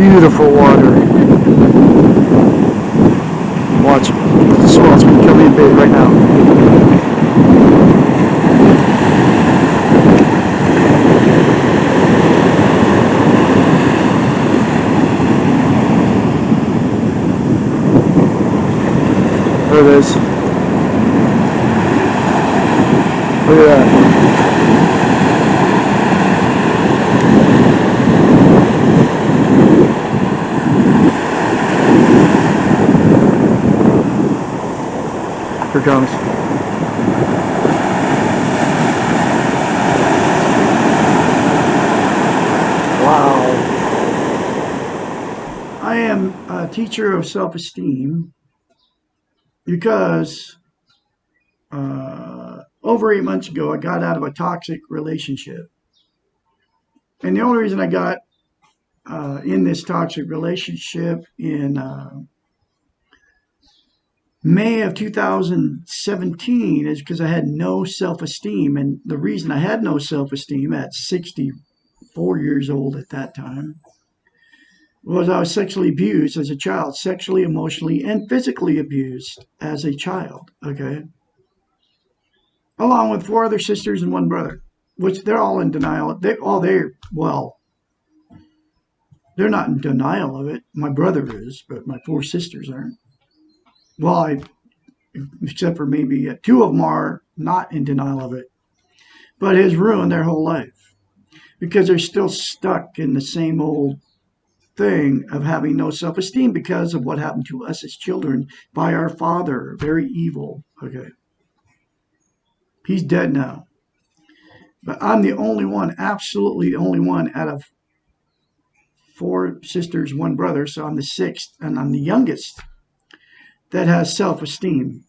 beautiful water. Watch, the swell's becoming big right now. There it is. Look at that. Here comes. Wow. I am a teacher of self-esteem because over 8 months ago I got out of a toxic relationship. And the only reason I got in this toxic relationship in May of 2017 is because I had no self-esteem. And the reason I had no self-esteem at 64 years old at that time was I was sexually abused as a child, sexually, emotionally, and physically abused as a child, okay? Along with 4 other sisters and 1 brother, which they're all in denial. They're not in denial of it. My brother is, but my 4 sisters aren't. Well, except for maybe 2 of them are not in denial of it. But it has ruined their whole life because they're still stuck in the same old thing of having no self-esteem because of what happened to us as children by our father. Very evil. Okay. He's dead now. But I'm the only one, absolutely the only one out of 4 sisters, 1 brother. So I'm the 6th and I'm the youngest that has self-esteem.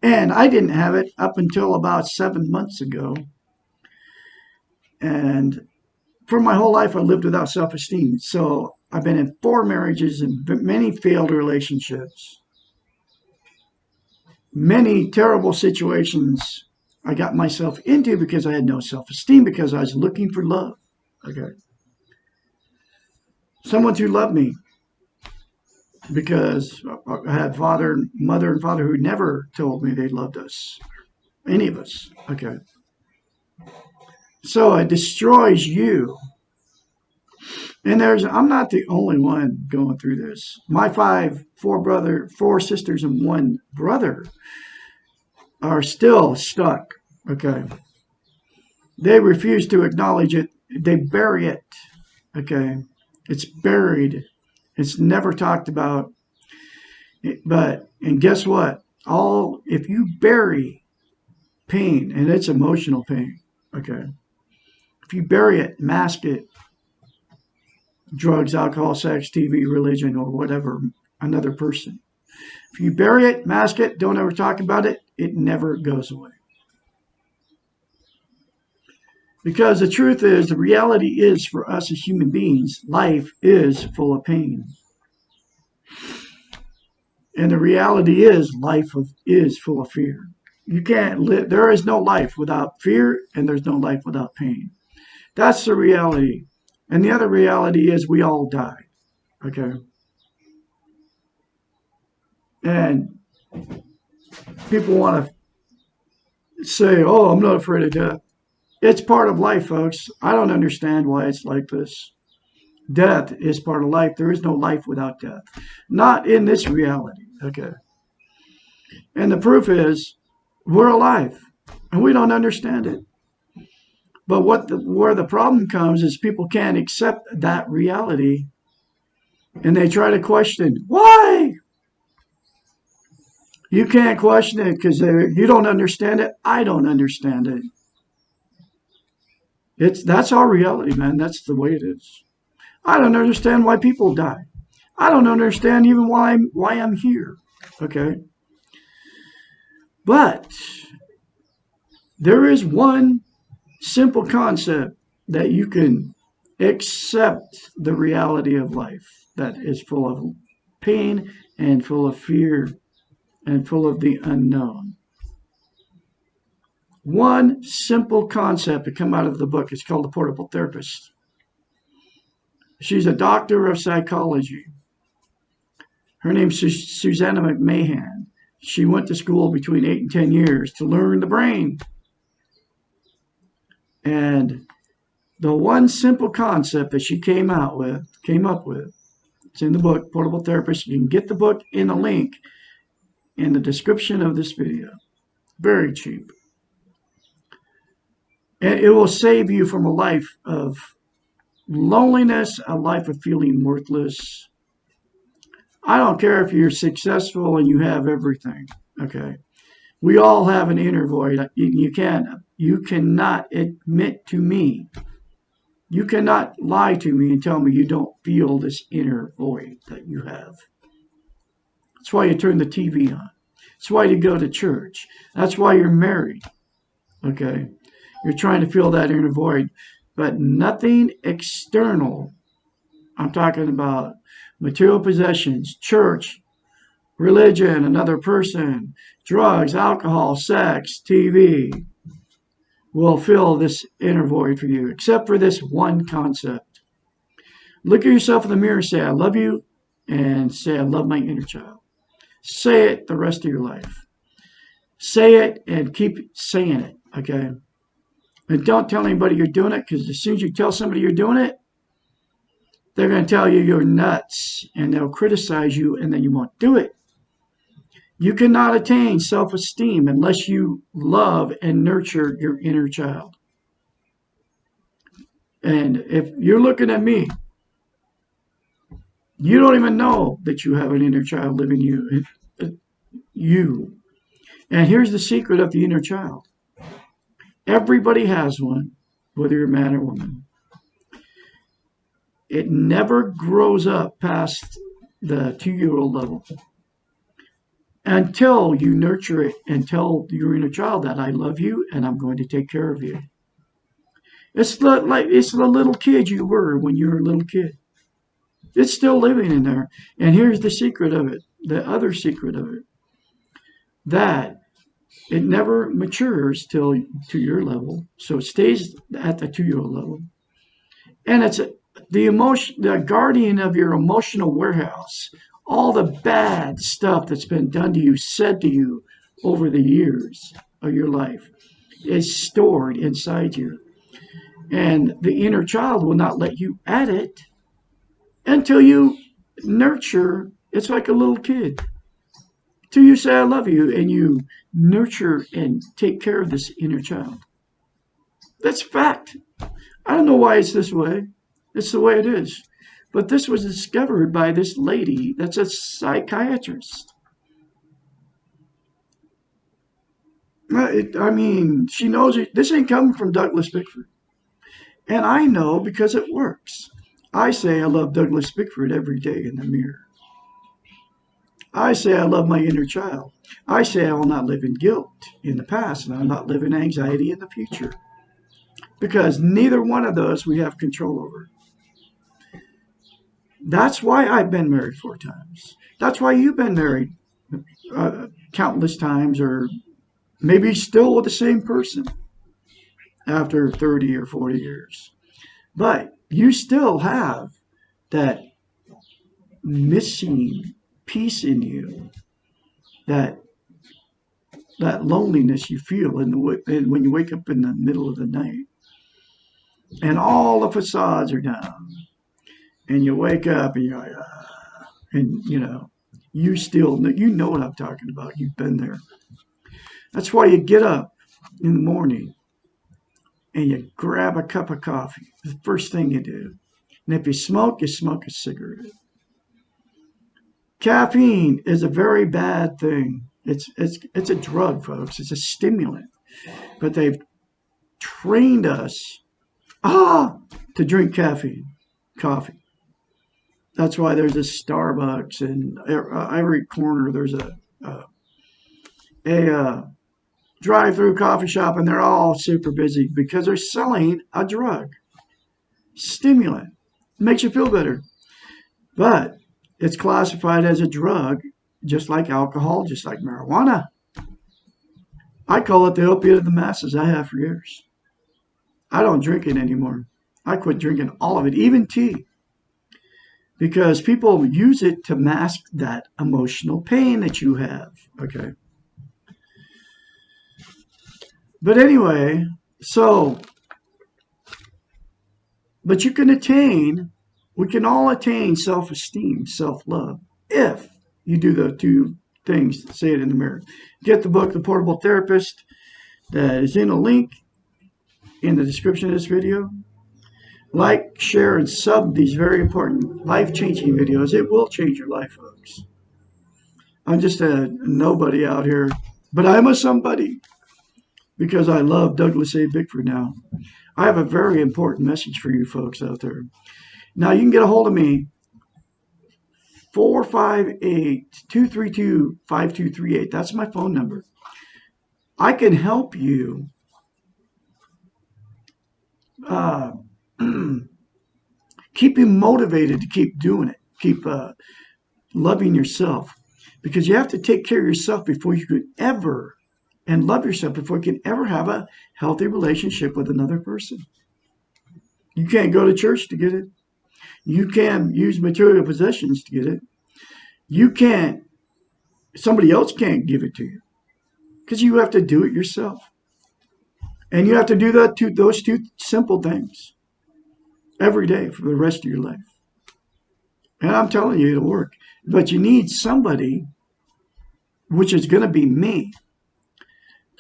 And I didn't have it up until about 7 months ago. And for my whole life, I lived without self-esteem. So I've been in 4 marriages and many failed relationships. Many terrible situations I got myself into because I had no self-esteem, because I was looking for love. Okay. Someone to love me. Because I had mother and father who never told me they loved us. Any of us. Okay. So it destroys you. And I'm not the only one going through this. My 4 sisters and 1 brother are still stuck. Okay. They refuse to acknowledge it. They bury it. Okay. It's buried. It's never talked about. And guess what? If you bury pain, and it's emotional pain, okay? If you bury it, mask it, drugs, alcohol, sex, TV, religion, or whatever, another person. If you bury it, mask it, don't ever talk about it, it never goes away. Because the truth is, the reality is for us as human beings, life is full of pain. And the reality is life is full of fear. You can't live. There is no life without fear, and there's no life without pain. That's the reality. And the other reality is we all die. Okay? And people want to say, oh, I'm not afraid of death. It's part of life, folks. I don't understand why it's like this. Death is part of life. There is no life without death. Not in this reality. Okay. And the proof is we're alive and we don't understand it. But where the problem comes is people can't accept that reality and they try to question why. You can't question it because you don't understand it. I don't understand it. That's our reality, man. That's the way it is. I don't understand why people die. I don't understand even why I'm here. Okay. But there is one simple concept that you can accept the reality of life that is full of pain and full of fear and full of the unknown. One simple concept to come out of the book is called The Portable Therapist. She's a doctor of psychology. Her name's Susanna McMahon. She went to school between 8 and 10 years to learn the brain. And the one simple concept that she came up with, it's in the book, Portable Therapist. You can get the book in a link in the description of this video. Very cheap. And it will save you from a life of loneliness, a life of feeling worthless. I don't care if you're successful and you have everything, okay? We all have an inner void. You cannot admit to me, you cannot lie to me and tell me you don't feel this inner void that you have. That's why you turn the TV on. That's why you go to church. That's why you're married, okay? You're trying to fill that inner void. But nothing external, I'm talking about material possessions, church, religion, another person, drugs, alcohol, sex, TV, will fill this inner void for you, except for this one concept. Look at yourself in the mirror, say, I love you, and say, I love my inner child. Say it the rest of your life. Say it and keep saying it, okay? And don't tell anybody you're doing it, because as soon as you tell somebody you're doing it, they're going to tell you you're nuts, and they'll criticize you, and then you won't do it. You cannot attain self-esteem unless you love and nurture your inner child. And if you're looking at me, you don't even know that you have an inner child living in you. And here's the secret of the inner child. Everybody has one, whether you're a man or woman. It never grows up past the 2-year-old level until you nurture it and tell your inner child that I love you and I'm going to take care of you. It's the little kid you were when you were a little kid. It's still living in there. And here's the secret of it, the other secret of it, that it never matures till to your level. So it stays at the 2-year-old level. And it's the guardian of your emotional warehouse. All the bad stuff that's been done to you, said to you over the years of your life is stored inside you. And the inner child will not let you at it until you nurture. It's like a little kid. Till you say I love you and you nurture and take care of this inner child. That's fact. I don't know why it's this way. It's the way it is. But this was discovered by this lady that's a psychiatrist. She knows it. This ain't coming from Douglas Bickford. And I know because it works. I say I love Douglas Bickford every day in the mirror. I say I love my inner child. I say I will not live in guilt in the past, and I'll not live in anxiety in the future. Because neither one of those we have control over. That's why I've been married 4 times. That's why you've been married countless times, or maybe still with the same person after 30 or 40 years. But you still have that missing piece in you, that loneliness you feel when you wake up in the middle of the night and all the facades are down and you wake up and you're like, and you still know what I'm talking about. You've been there. That's why you get up in the morning and you grab a cup of coffee. The first thing you do. And if you smoke a cigarette. Caffeine is a very bad thing. It's a drug, folks. It's a stimulant. But they've trained us to drink coffee. That's why there's a Starbucks, and every corner there's a drive-through coffee shop, and they're all super busy because they're selling a drug, stimulant. It makes you feel better, but it's classified as a drug, just like alcohol, just like marijuana. I call it the opiate of the masses. I have for years. I don't drink it anymore. I quit drinking all of it, even tea. because people use it to mask that emotional pain that you have. Okay. But anyway, so, but we can all attain self-esteem, self-love, if you do the two things, say it in the mirror. Get the book, The Portable Therapist, that is in a link in the description of this video. Like, share, and sub these very important life-changing videos. It will change your life, folks. I'm just a nobody out here, but I'm a somebody because I love Douglas A. Bickford now. I have a very important message for you folks out there. Now, you can get a hold of me, 458-232-5238. That's my phone number. I can help you keep you motivated to keep doing it, keep loving yourself, because you have to take care of yourself before you could ever, and love yourself before you can ever have a healthy relationship with another person. You can't go to church to get it. You can't use material possessions to get it. Somebody else can't give it to you, because you have to do it yourself. And you have to do those two simple things every day for the rest of your life. And I'm telling you, it'll work. But you need somebody, which is going to be me,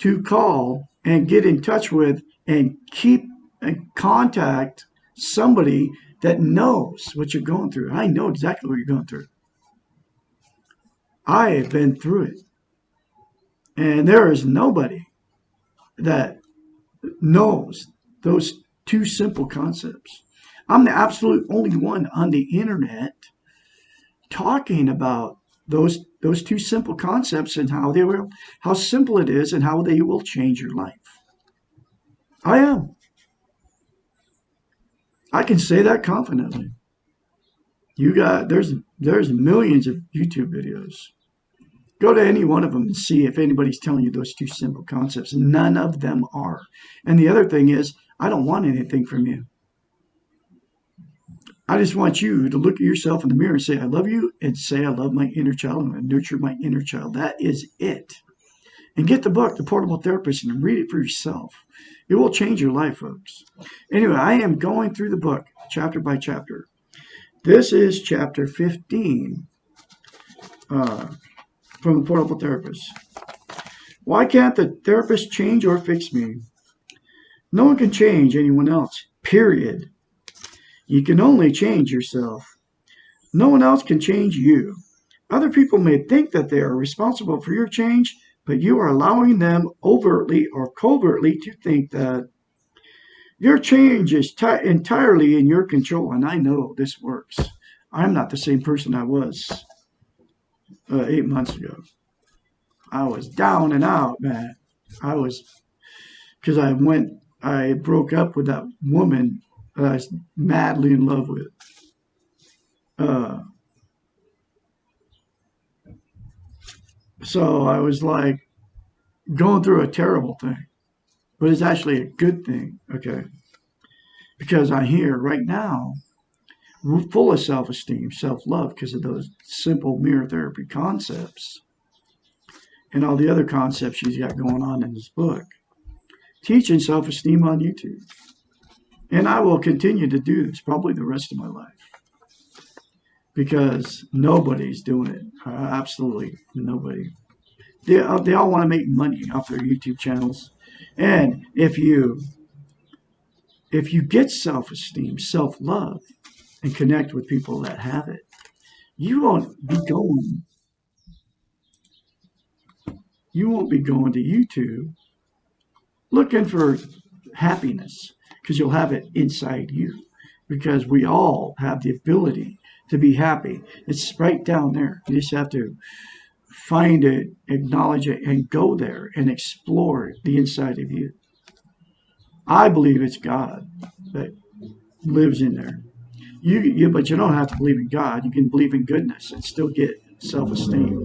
to call and get in touch with and keep in contact somebody that knows what you're going through. I know exactly what you're going through. I have been through it. And there is nobody that knows those two simple concepts. I'm the absolute only one on the internet talking about those two simple concepts and how simple it is and how they will change your life. I am. I can say that confidently. There's millions of YouTube videos. Go to any one of them and see if anybody's telling you those two simple concepts. None of them are. And the other thing is, I don't want anything from you. I just want you to look at yourself in the mirror and say, I love you, and say, I love my inner child, and I nurture my inner child. That is it. And get the book, The Portable Therapist, and read it for yourself. It will change your life, folks. Anyway, I am going through the book, chapter by chapter. This is chapter 15 from The Portable Therapist. Why can't the therapist change or fix me? No one can change anyone else, period. You can only change yourself. No one else can change you. Other people may think that they are responsible for your change, but you are allowing them overtly or covertly to think that your change is entirely in your control. And I know this works. I'm not the same person I was 8 months ago. I was down and out, man. Because I broke up with that woman that I was madly in love with. So I was like going through a terrible thing, but it's actually a good thing, okay? Because I'm here right now, full of self-esteem, self-love, because of those simple mirror therapy concepts and all the other concepts she's got going on in this book. Teaching self-esteem on YouTube. And I will continue to do this probably the rest of my life, because nobody's doing it. Absolutely nobody. They all want to make money off their YouTube channels. And if you get self-esteem, self-love, and connect with people that have it, you won't be going to YouTube looking for happiness, because you'll have it inside you, because we all have the ability to be happy. It's right down there. You just have to find it, acknowledge it, and go there and explore the inside of you. I believe it's God that lives in there. But you don't have to believe in God. You can believe in goodness and still get self-esteem.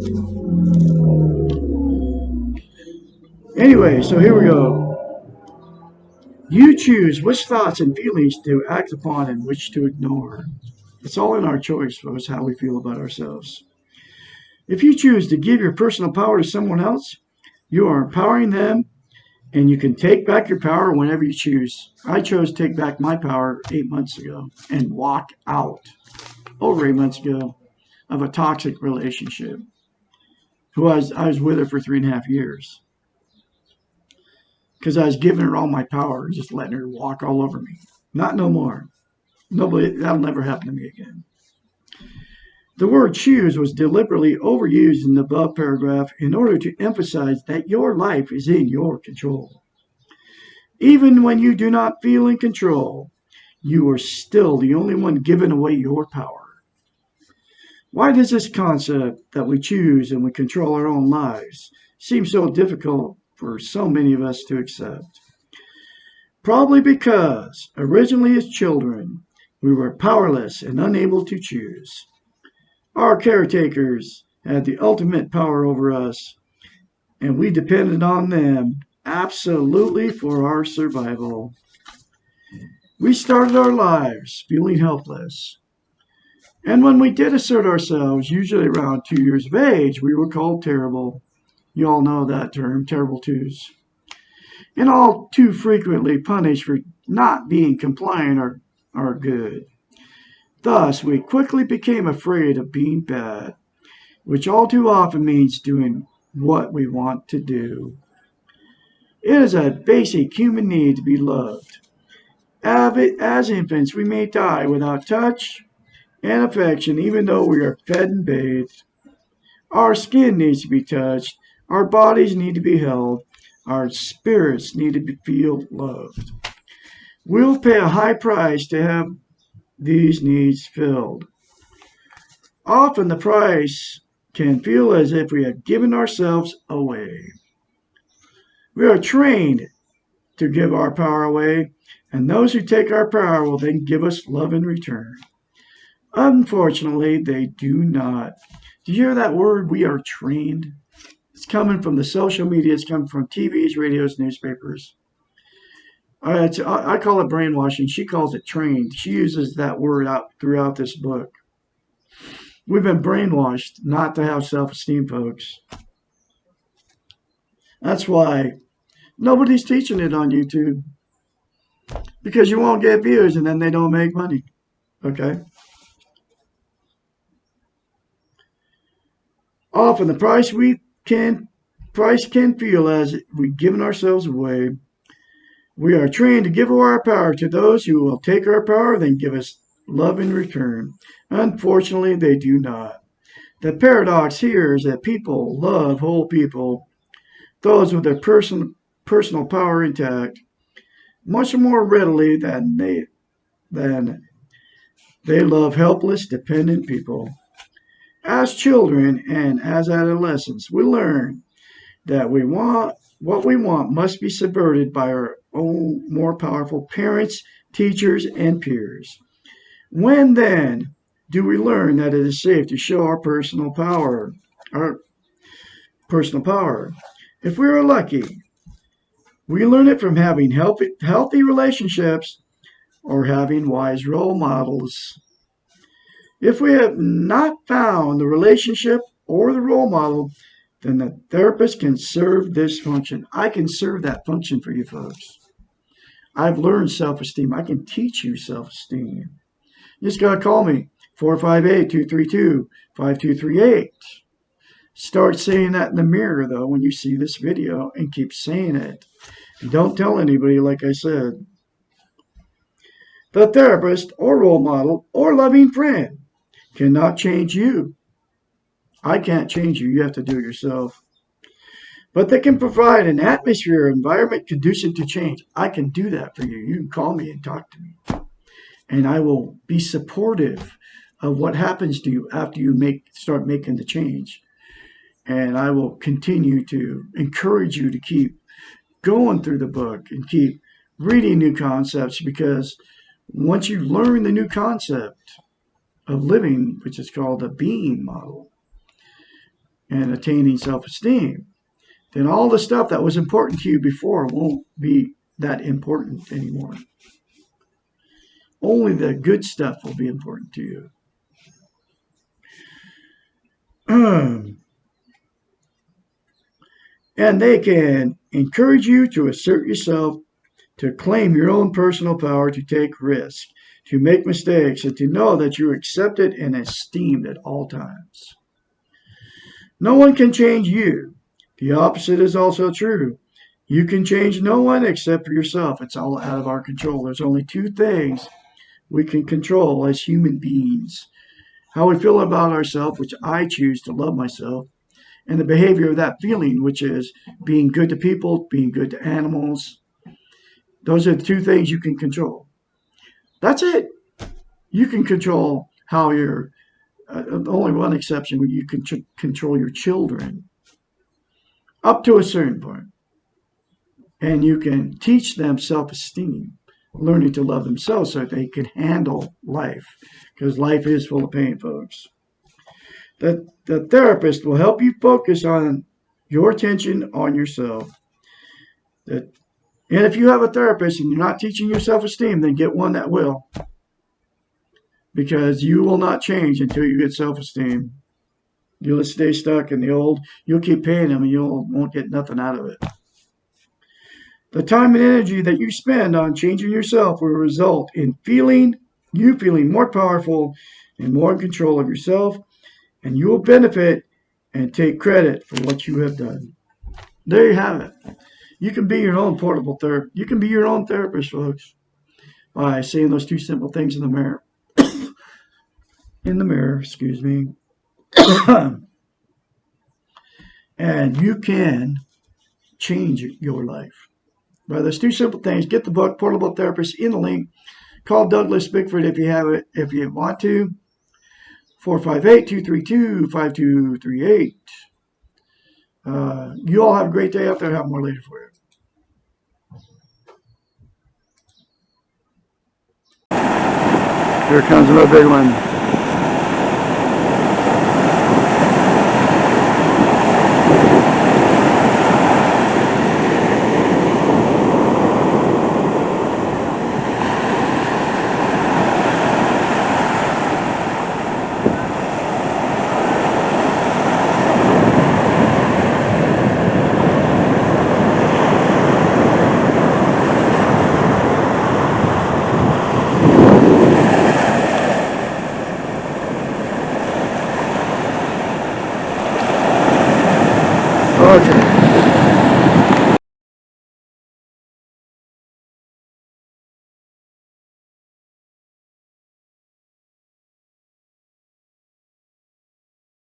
Anyway, so here we go. You choose which thoughts and feelings to act upon and which to ignore. It's all in our choice, folks, how we feel about ourselves. If you choose to give your personal power to someone else, you are empowering them, and you can take back your power whenever you choose. I chose to take back my power 8 months ago and walk out over 8 months ago of a toxic relationship. I was with her for 3.5 years because I was giving her all my power, just letting her walk all over me. Not no more. Nobody, that'll never happen to me again. The word choose was deliberately overused in the above paragraph in order to emphasize that your life is in your control. Even when you do not feel in control, you are still the only one giving away your power. Why does this concept that we choose and we control our own lives seem so difficult for so many of us to accept? Probably because, originally as children, we were powerless and unable to choose. Our caretakers had the ultimate power over us, and we depended on them absolutely for our survival. We started our lives feeling helpless. And when we did assert ourselves, usually around 2 years of age, we were called terrible. You all know that term, terrible twos. And all too frequently punished for not being compliant or good. Thus, we quickly became afraid of being bad, which all too often means doing what we want to do. It is a basic human need to be loved. As infants, we may die without touch and affection, even though we are fed and bathed. Our skin needs to be touched. Our bodies need to be held. Our spirits need to feel loved. We'll pay a high price to have these needs filled. Often the price can feel as if we have given ourselves away. We are trained to give our power away, and those who take our power will then give us love in return. Unfortunately, they do not. Do you hear that word? We are trained. It's coming from the social media. It's coming from TVs, radios, newspapers. I call it brainwashing. She calls it trained. She uses that word out throughout this book. We've been brainwashed not to have self-esteem, folks. That's why nobody's teaching it on YouTube. Because you won't get views and then they don't make money. Okay? Often the price can feel as we've given ourselves away. We are trained to give away our power to those who will take our power, then give us love in return. Unfortunately, they do not. The paradox here is that people love whole people, those with their personal power intact, much more readily than they love helpless, dependent people. As children and as adolescents, we learn that what we want must be subverted by our own more powerful parents, teachers, and peers. When then do we learn that it is safe to show our personal power? If we are lucky, we learn it from having healthy relationships or having wise role models. If we have not found the relationship or the role model, then the therapist can serve this function. I can serve that function for you folks. I've learned self-esteem. I can teach you self-esteem. You just got to call me, 458-232-5238. Start saying that in the mirror, though, when you see this video, and keep saying it. And don't tell anybody, like I said. The therapist or role model or loving friend cannot change you. I can't change you. You have to do it yourself. But they can provide an atmosphere or environment conducive to change. I can do that for you. You can call me and talk to me. And I will be supportive of what happens to you after you start making the change. And I will continue to encourage you to keep going through the book and keep reading new concepts, because once you learn the new concept of living, which is called the being model, and attaining self-esteem, then all the stuff that was important to you before won't be that important anymore. Only the good stuff will be important to you. And they can encourage you to assert yourself, to claim your own personal power, to take risks, to make mistakes, and to know that you're accepted and esteemed at all times. No one can change you. The opposite is also true. You can change no one except for yourself. It's all out of our control. There's only two things we can control as human beings: how we feel about ourselves, which I choose to love myself, and the behavior of that feeling, which is being good to people, being good to animals. Those are the two things you can control. That's it. You can control how you're, only one exception, you can control your children up to a certain point. And you can teach them self-esteem, learning to love themselves so that they can handle life. Because life is full of pain, folks. The therapist will help you focus on your attention on yourself. And if you have a therapist and you're not teaching your self-esteem, then get one that will. Because you will not change until you get self-esteem. You'll stay stuck in the old. You'll keep paying them and you won't get nothing out of it. The time and energy that you spend on changing yourself will result in you feeling more powerful and more in control of yourself, and you will benefit and take credit for what you have done. There you have it. You can be your own portable therapist. You can be your own therapist, folks, by saying those two simple things in the mirror. Excuse me. And you can change your life by those two simple things. Get the book, Portable Therapist, in the link. Call Douglas Bickford if you have it, if you want to. 458-232-5238. You all have a great day out there. I'll have more later for you. Here comes another big one. Okay.